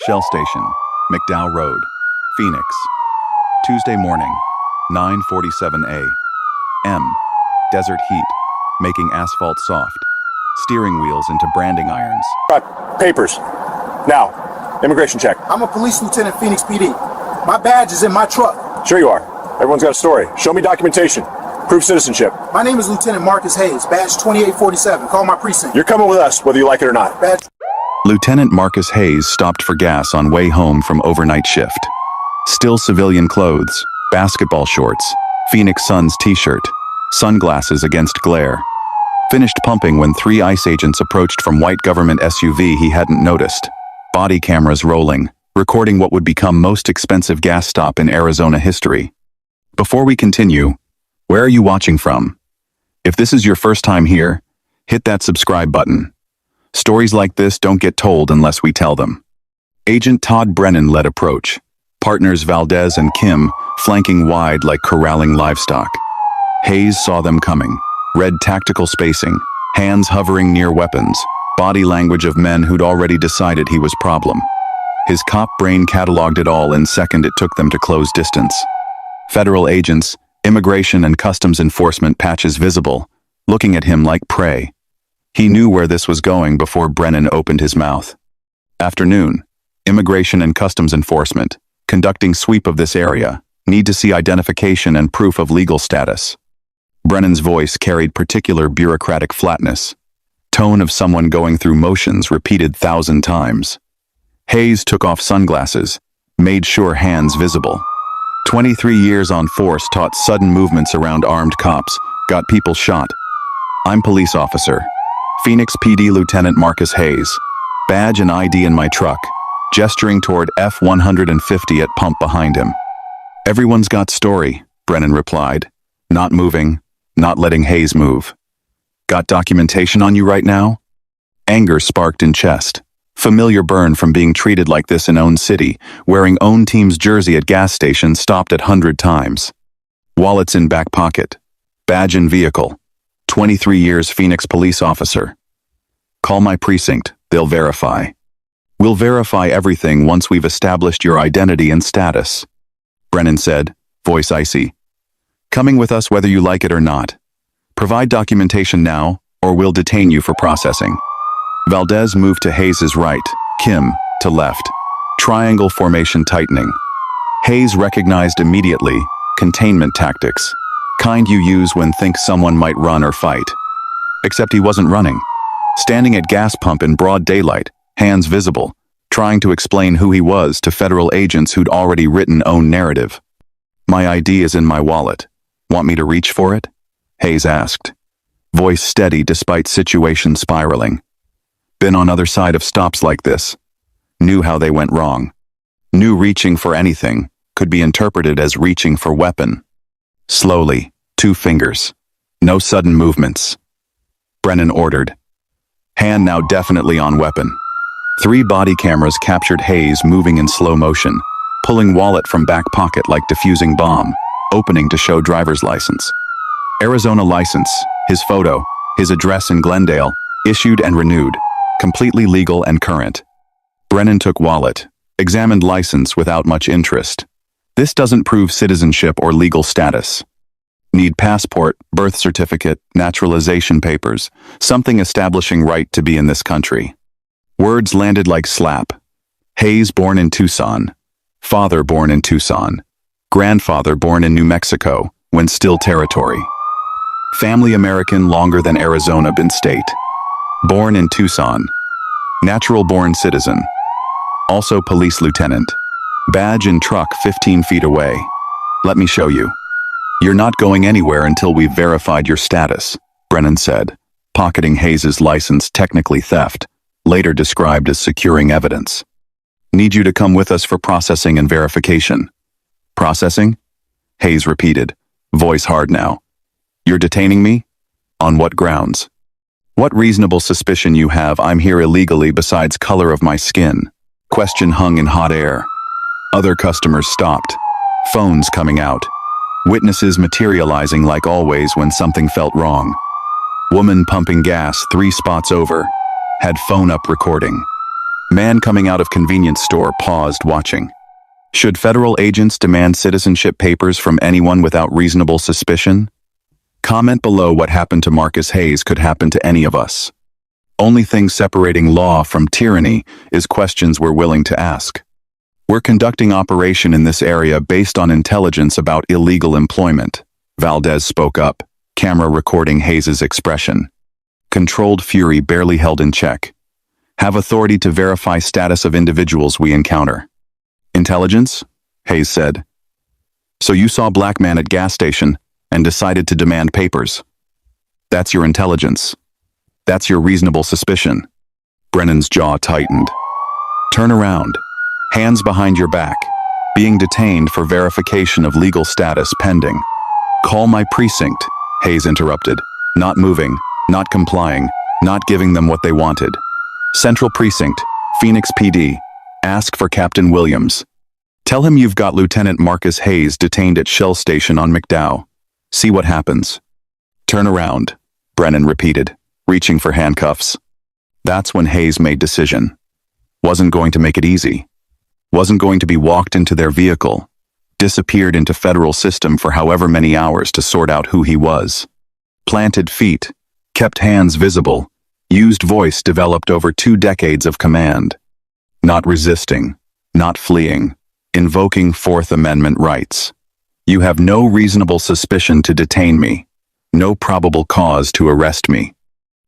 Shell Station, McDowell Road, Phoenix. Tuesday morning, 9:47 a.m. Desert heat, making asphalt soft. Steering wheels into branding irons. Papers. Now, immigration check. I'm a police lieutenant, Phoenix PD. My badge is in my truck. Sure you are. Everyone's got a story. Show me documentation. Proof citizenship. My name is Lieutenant Marcus Hayes, badge 2847. Call my precinct. You're coming with us, whether you like it or not. Badge. Lieutenant Marcus Hayes stopped for gas on way home from overnight shift. Still civilian clothes, basketball shorts, Phoenix Suns t-shirt, sunglasses against glare. Finished pumping when 3 ICE agents approached from white government SUV he hadn't noticed. Body cameras rolling, recording what would become most expensive gas stop in Arizona history. Before we continue, where are you watching from? If this is your first time here, hit that subscribe button. Stories like this don't get told unless we tell them. Agent Todd Brennan led approach. Partners Valdez and Kim flanking wide like corralling livestock. Hayes saw them coming. Red tactical spacing, hands hovering near weapons, body language of men who'd already decided he was problem. His cop brain cataloged it all in second it took them to close distance. Federal agents, immigration and customs enforcement patches visible, looking at him like prey. He knew where this was going before Brennan opened his mouth. Afternoon, immigration and customs enforcement, conducting sweep of this area, need to see identification and proof of legal status. Brennan's voice carried particular bureaucratic flatness, tone of someone going through motions repeated 1,000 times. Hayes took off sunglasses, made sure hands visible. 23 years on force taught sudden movements around armed cops, got people shot. I'm police officer, Phoenix PD Lieutenant Marcus Hayes, badge and ID in my truck, gesturing toward F-150 at pump behind him. Everyone's got story, Brennan replied, not moving, not letting Hayes move. Got documentation on you right now? Anger sparked in chest. Familiar burn from being treated like this in own city, wearing own team's jersey at gas stations stopped at 100 times. Wallets in back pocket. Badge in vehicle. 23 years Phoenix police officer. Call my precinct, they'll verify. We'll verify everything once we've established your identity and status. Brennan said, voice icy. Coming with us whether you like it or not. Provide documentation now, or we'll detain you for processing. Valdez moved to Hayes' right, Kim to left. Triangle formation tightening. Hayes recognized immediately, containment tactics. Kind you use when think someone might run or fight. Except he wasn't running. Standing at gas pump in broad daylight, hands visible, trying to explain who he was to federal agents who'd already written own narrative. My ID is in my wallet. Want me to reach for it? Hayes asked. Voice steady despite situation spiraling. Been on other side of stops like this. Knew how they went wrong. Knew reaching for anything could be interpreted as reaching for weapon. Slowly, 2 fingers. No sudden movements. Brennan ordered. Hand now definitely on weapon. 3 body cameras captured Hayes moving in slow motion, pulling wallet from back pocket like defusing bomb, opening to show driver's license. Arizona license, his photo, his address in Glendale, issued and renewed, completely legal and current. Brennan took wallet, examined license without much interest. This doesn't prove citizenship or legal status. Need passport, birth certificate, naturalization papers, something establishing right to be in this country. Words landed like slap. Hayes born in Tucson. Father born in Tucson. Grandfather born in New Mexico, when still territory. Family American longer than Arizona been state. Born in Tucson. Natural-born citizen. Also police lieutenant. Badge in truck 15 feet away. Let me show you. You're not going anywhere until we've verified your status, Brennan said, pocketing Hayes' license, technically theft, later described as securing evidence. Need you to come with us for processing and verification. Processing? Hayes repeated, voice hard now. You're detaining me? On what grounds? What reasonable suspicion you have I'm here illegally besides color of my skin? Question hung in hot air. Other customers stopped. Phones coming out. Witnesses materializing like always when something felt wrong. Woman pumping gas 3 spots over. Had phone up recording. Man coming out of convenience store paused, watching. Should federal agents demand citizenship papers from anyone without reasonable suspicion? Comment below what happened to Marcus Hayes could happen to any of us. Only thing separating law from tyranny is questions we're willing to ask. We're conducting operation in this area based on intelligence about illegal employment. Valdez spoke up, camera recording Hayes' expression. Controlled fury barely held in check. Have authority to verify status of individuals we encounter. Intelligence? Hayes said. So you saw black man at gas station and decided to demand papers. That's your intelligence. That's your reasonable suspicion. Brennan's jaw tightened. Turn around. Hands behind your back. Being detained for verification of legal status pending. Call my precinct, Hayes interrupted. Not moving, not complying, not giving them what they wanted. Central Precinct, Phoenix PD. Ask for Captain Williams. Tell him you've got Lieutenant Marcus Hayes detained at Shell Station on McDowell. See what happens. Turn around, Brennan repeated, reaching for handcuffs. That's when Hayes made decision. Wasn't going to make it easy. Wasn't going to be walked into their vehicle. Disappeared into federal system for however many hours to sort out who he was. Planted feet, kept hands visible, used voice developed over 2 decades of command. Not resisting, not fleeing, invoking Fourth Amendment rights. You have no reasonable suspicion to detain me. No probable cause to arrest me.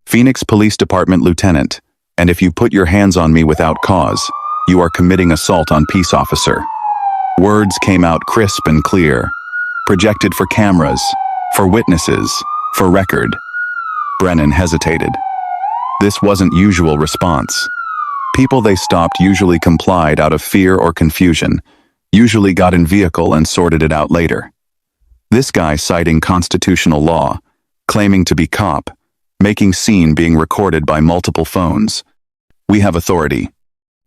Phoenix Police Department Lieutenant, and if you put your hands on me without cause, you are committing assault on peace officer. Words came out crisp and clear, projected for cameras, for witnesses, for record. Brennan hesitated. This wasn't usual response. People they stopped usually complied out of fear or confusion, usually got in vehicle and sorted it out later. This guy citing constitutional law, claiming to be cop, making scene being recorded by multiple phones. We have authority.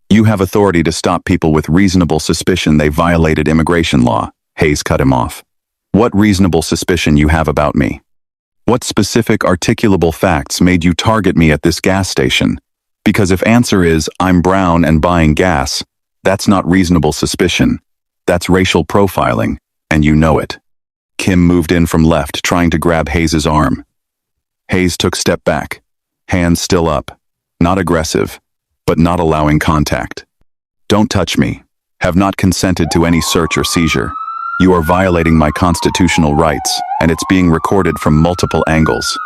You have authority to stop people with reasonable suspicion they violated immigration law. Hayes cut him off. What reasonable suspicion you have about me? What specific articulable facts made you target me at this gas station? Because if answer is, I'm brown and buying gas, that's not reasonable suspicion. That's racial profiling, and you know it. Kim moved in from left, trying to grab Hayes' arm. Hayes took step back, hands still up, not aggressive, but not allowing contact. Don't touch me. Have not consented to any search or seizure. You are violating my constitutional rights, and it's being recorded from multiple angles.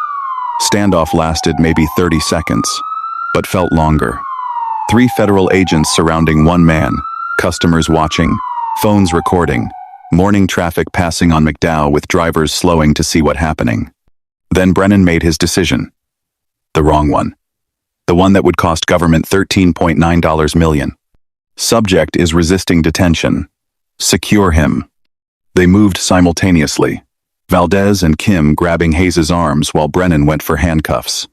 Standoff lasted maybe 30 seconds, but felt longer. 3 federal agents surrounding one man, customers watching, phones recording, morning traffic passing on McDowell with drivers slowing to see what's happening. Then Brennan made his decision. The wrong one. The one that would cost government $13.9 million. Subject is resisting detention. Secure him. They moved simultaneously, Valdez and Kim grabbing Hayes' arms while Brennan went for handcuffs.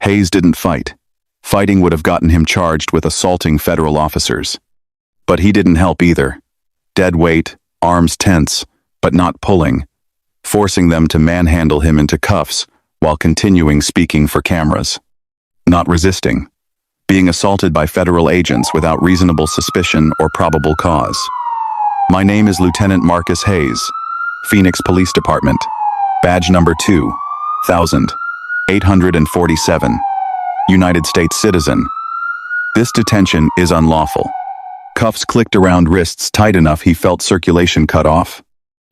Hayes didn't fight. Fighting would have gotten him charged with assaulting federal officers. But he didn't help either. Dead weight, arms tense, but not pulling, forcing them to manhandle him into cuffs while continuing speaking for cameras. Not resisting. Being assaulted by federal agents without reasonable suspicion or probable cause. My name is Lieutenant Marcus Hayes, Phoenix Police Department, badge number 2,847, United States citizen. This detention is unlawful. Cuffs clicked around wrists tight enough he felt circulation cut off.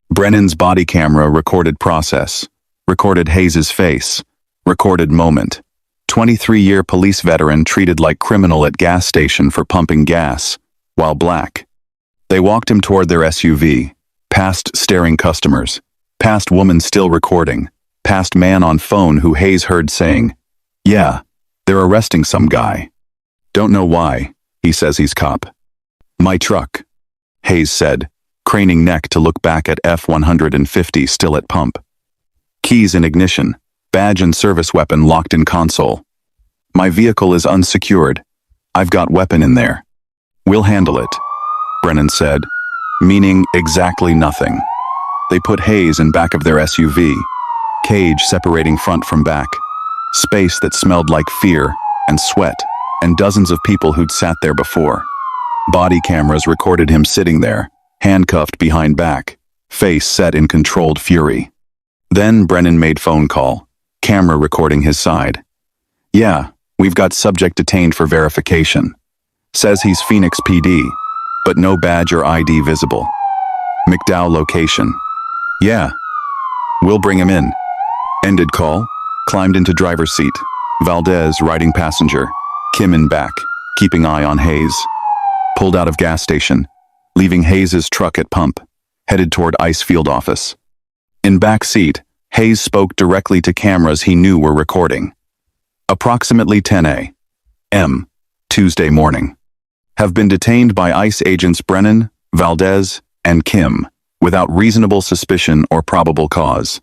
Brennan's body camera recorded process, recorded Hayes' face, recorded moment. 23-year police veteran treated like criminal at gas station for pumping gas, while black. They walked him toward their SUV, past staring customers, past woman still recording, past man on phone who Hayes heard saying, "Yeah, they're arresting some guy. Don't know why, he says he's cop." "My truck," Hayes said, craning neck to look back at F-150 still at pump. Keys in ignition, badge and service weapon locked in console. "My vehicle is unsecured. I've got weapon in there." "We'll handle it," Brennan said, meaning exactly nothing. They put Hayes in back of their SUV, cage separating front from back, space that smelled like fear and sweat, and dozens of people who'd sat there before. Body cameras recorded him sitting there, handcuffed behind back, face set in controlled fury. Then Brennan made phone call, camera recording his side. "Yeah, we've got subject detained for verification. Says he's Phoenix PD, but no badge or ID visible. McDowell location. Yeah, we'll bring him in." Ended call, climbed into driver's seat. Valdez riding passenger, Kim in back, keeping eye on Hayes. Pulled out of gas station, leaving Hayes's truck at pump, headed toward ice field office. In back seat, Hayes spoke directly to cameras he knew were recording. Approximately 10 a.m. Tuesday morning. Have been detained by ICE agents Brennan, Valdez, and Kim, without reasonable suspicion or probable cause.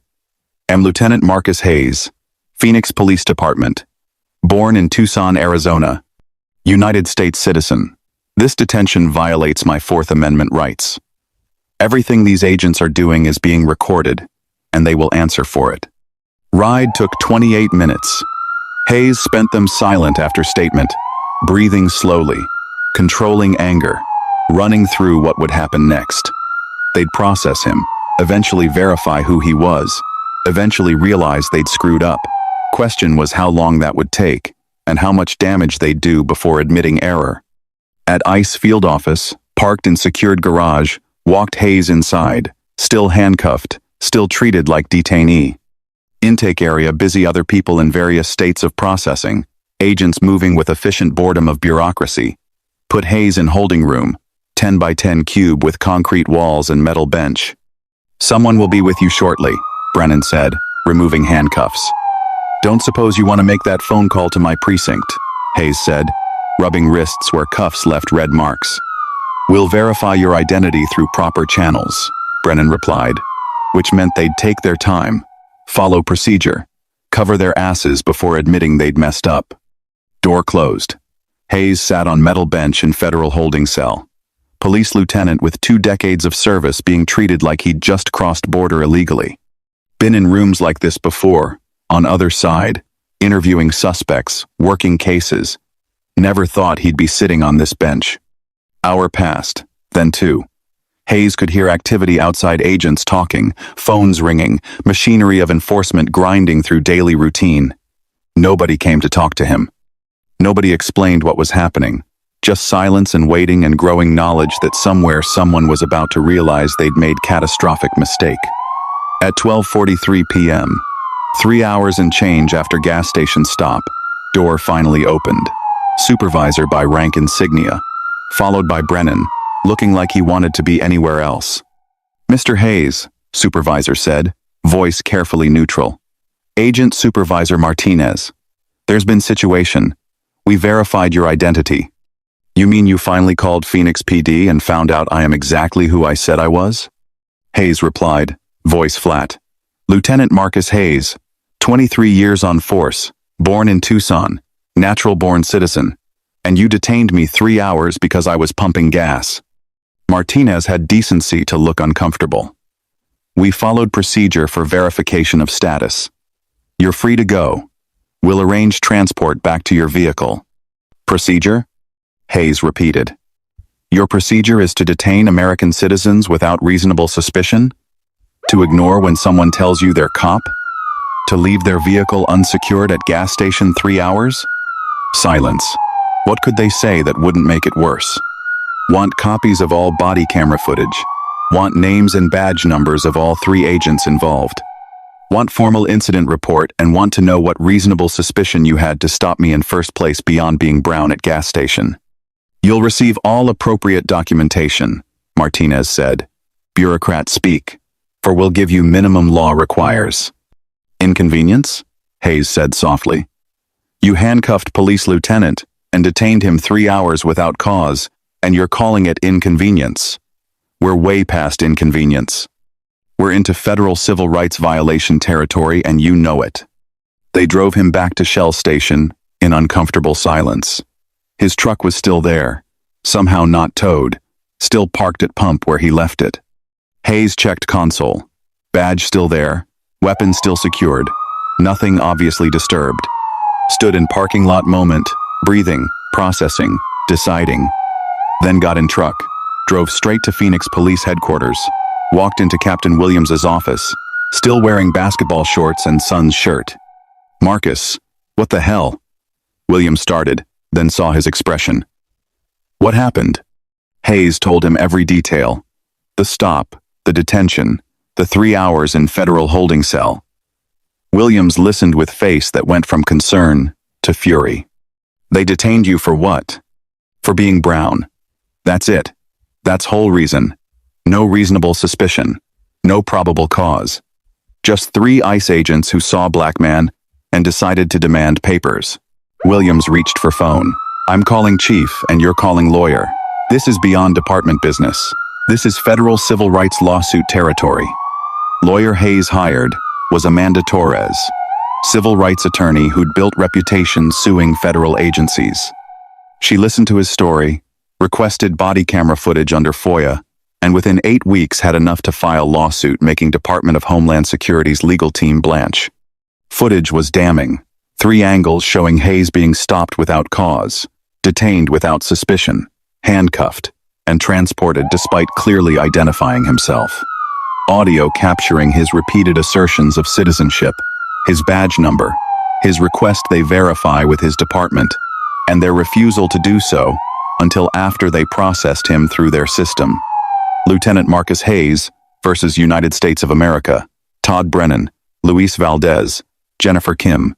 Am Lieutenant Marcus Hayes, Phoenix Police Department. Born in Tucson, Arizona. United States citizen. This detention violates my Fourth Amendment rights. Everything these agents are doing is being recorded, and they will answer for it. Ride took 28 minutes. Hayes spent them silent after statement, breathing slowly, controlling anger, running through what would happen next. They'd process him, eventually verify who he was, eventually realize they'd screwed up. Question was how long that would take, and how much damage they'd do before admitting error. At ICE field office, parked in secured garage, walked Hayes inside, still handcuffed, still treated like detainee. Intake area busy, other people in various states of processing, agents moving with efficient boredom of bureaucracy. Put Hayes in holding room, 10 by 10 cube with concrete walls and metal bench. "Someone will be with you shortly," Brennan said, removing handcuffs. "Don't suppose you want to make that phone call to my precinct," Hayes said, rubbing wrists where cuffs left red marks. "We'll verify your identity through proper channels," Brennan replied, which meant they'd take their time, follow procedure, cover their asses before admitting they'd messed up. Door closed. Hayes sat on metal bench in federal holding cell. Police lieutenant with 2 decades of service being treated like he'd just crossed border illegally. Been in rooms like this before, on other side, interviewing suspects, working cases. Never thought he'd be sitting on this bench. Hour passed, then 2. Hayes could hear activity outside, agents talking, phones ringing, machinery of enforcement grinding through daily routine. Nobody came to talk to him. Nobody explained what was happening. Just silence and waiting and growing knowledge that somewhere someone was about to realize they'd made catastrophic mistake. At 12:43 p.m., 3 hours and change after gas station stop, door finally opened. Supervisor by rank insignia, followed by Brennan, looking like he wanted to be anywhere else. "Mr. Hayes," supervisor said, voice carefully neutral. "Agent Supervisor Martinez. There's been situation. We verified your identity." "You mean you finally called Phoenix PD and found out I am exactly who I said I was?" Hayes replied, voice flat. "Lieutenant Marcus Hayes, 23 years on force, born in Tucson, natural-born citizen, and you detained me 3 hours because I was pumping gas." Martinez had decency to look uncomfortable. "We followed procedure for verification of status. You're free to go. We'll arrange transport back to your vehicle." "Procedure?" Hayes repeated. "Your procedure is to detain American citizens without reasonable suspicion? To ignore when someone tells you they're cop? To leave their vehicle unsecured at gas station 3 hours?" Silence. What could they say that wouldn't make it worse? "Want copies of all body camera footage. Want names and badge numbers of all 3 agents involved. Want formal incident report and want to know what reasonable suspicion you had to stop me in first place beyond being brown at gas station. You'll receive all appropriate documentation," Martinez said. "Bureaucrat speak, for we'll give you minimum law requires." "Inconvenience?" Hayes said softly. "You handcuffed police lieutenant and detained him 3 hours without cause, and you're calling it inconvenience. We're way past inconvenience. We're into federal civil rights violation territory, and you know it." They drove him back to Shell Station in uncomfortable silence. His truck was still there, somehow not towed, still parked at pump where he left it. Hayes checked console. Badge still there, weapon still secured, nothing obviously disturbed. Stood in parking lot moment, breathing, processing, deciding. Then got in truck, drove straight to Phoenix Police Headquarters, walked into Captain Williams's office, still wearing basketball shorts and son's shirt. "Marcus, what the hell?" Williams started, then saw his expression. "What happened?" Hayes told him every detail. The stop, the detention, the 3 hours in federal holding cell. Williams listened with face that went from concern to fury. "They detained you for what?" "For being brown. That's it. That's whole reason. No reasonable suspicion. No probable cause. Just 3 ICE agents who saw black man and decided to demand papers." Williams reached for phone. "I'm calling chief and you're calling lawyer. This is beyond department business. This is federal civil rights lawsuit territory." Lawyer Hayes hired was Amanda Torres, civil rights attorney who'd built reputation suing federal agencies. She listened to his story, requested body camera footage under FOIA, and within 8 weeks had enough to file lawsuit making Department of Homeland Security's legal team blanch. Footage was damning. 3 angles showing Hayes being stopped without cause, detained without suspicion, handcuffed, and transported despite clearly identifying himself. Audio capturing his repeated assertions of citizenship, his badge number, his request they verify with his department, and their refusal to do so until after they processed him through their system. Lieutenant Marcus Hayes versus United States of America, Todd Brennan, Luis Valdez, Jennifer Kim.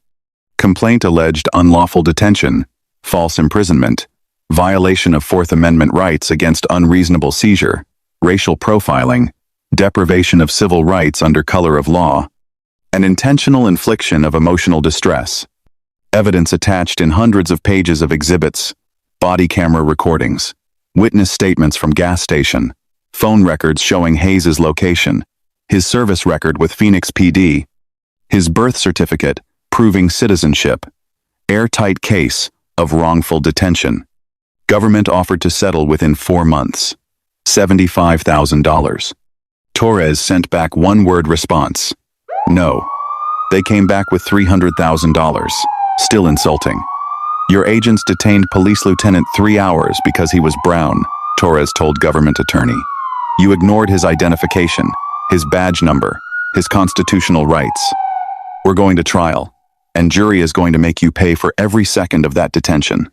Complaint alleged unlawful detention, false imprisonment, violation of Fourth Amendment rights against unreasonable seizure, racial profiling, deprivation of civil rights under color of law, and intentional infliction of emotional distress. Evidence attached in hundreds of pages of exhibits, body camera recordings, witness statements from gas station, phone records showing Hayes' location, his service record with Phoenix PD, his birth certificate proving citizenship, airtight case of wrongful detention. Government offered to settle within 4 months, $75,000. Torres sent back one-word response, no. They came back with $300,000, still insulting. Your agents detained Police Lieutenant 3 hours because he was brown, Torres told government attorney. You ignored his identification, his badge number, his constitutional rights. We're going to trial, and jury is going to make you pay for every second of that detention.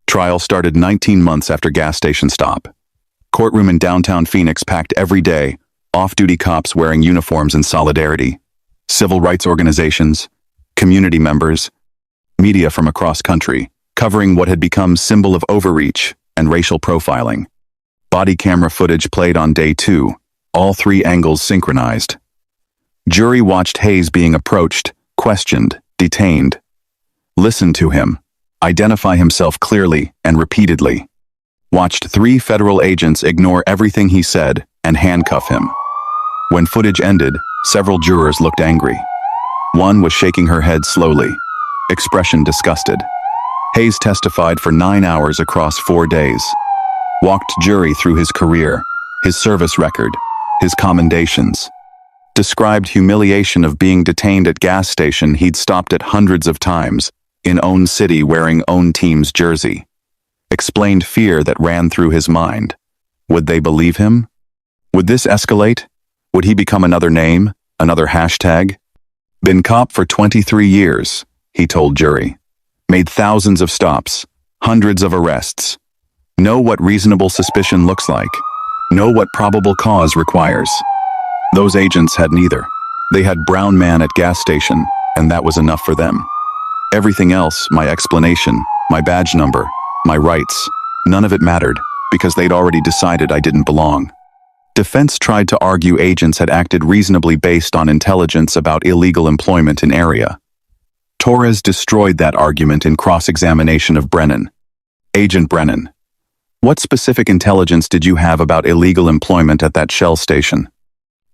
Trial started 19 months after gas station stop. Courtroom in downtown Phoenix packed every day, off-duty cops wearing uniforms in solidarity, civil rights organizations, community members, media from across country, covering what had become symbol of overreach and racial profiling. Body camera footage played on day 2, all 3 angles synchronized. Jury watched Hayes being approached, questioned, detained. Listened to him, identify himself clearly and repeatedly. Watched 3 federal agents ignore everything he said and handcuff him. When footage ended, several jurors looked angry. One was shaking her head slowly, expression disgusted. Hayes testified for 9 hours across 4 days. Walked jury through his career, his service record, his commendations. Described humiliation of being detained at gas station he'd stopped at hundreds of times, in own city wearing own team's jersey. Explained fear that ran through his mind. Would they believe him? Would this escalate? Would he become another name, another hashtag? Been cop for 23 years, he told jury. Made thousands of stops, hundreds of arrests. Know what reasonable suspicion looks like. Know what probable cause requires. Those agents had neither. They had brown man at gas station, and that was enough for them. Everything else, my explanation, my badge number, my rights, none of it mattered, because they'd already decided I didn't belong. Defense tried to argue agents had acted reasonably based on intelligence about illegal employment in area. Torres destroyed that argument in cross-examination of Brennan. Agent Brennan, what specific intelligence did you have about illegal employment at that Shell station?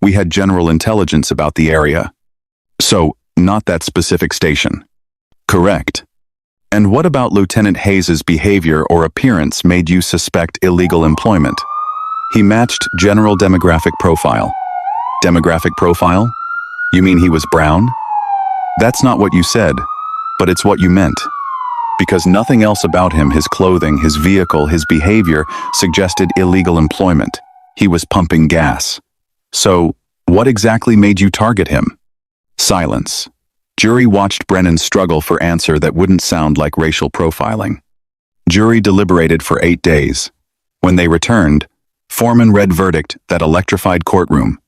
We had general intelligence about the area. So, not that specific station. Correct. And what about Lieutenant Hayes' behavior or appearance made you suspect illegal employment? He matched general demographic profile. Demographic profile? You mean he was brown? That's not what you said, but it's what you meant. because nothing else about him, his clothing, his vehicle, his behavior, suggested illegal employment. He was pumping gas. So, what exactly made you target him? Silence. Jury watched Brennan struggle for answer that wouldn't sound like racial profiling. Jury deliberated for 8 days. When they returned, Foreman read verdict that electrified courtroom.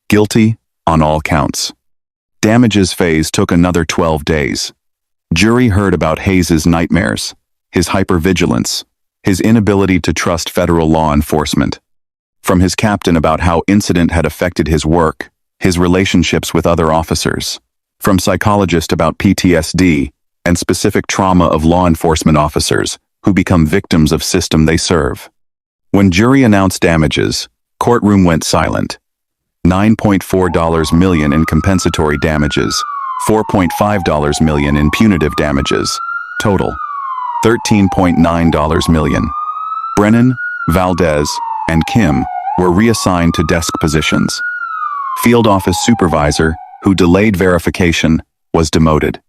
Guilty on all counts. Damages phase took another 12 days. Jury heard about Hayes's nightmares, his hypervigilance, his inability to trust federal law enforcement. From his captain about how incident had affected his work, his relationships with other officers. From psychologist about PTSD and specific trauma of law enforcement officers who become victims of system they serve. When jury announced damages, courtroom went silent. $9.4 million in compensatory damages, $4.5 million in punitive damages. Total, $13.9 million. Brennan, Valdez, and Kim were reassigned to desk positions. Field office supervisor, who delayed verification, was demoted.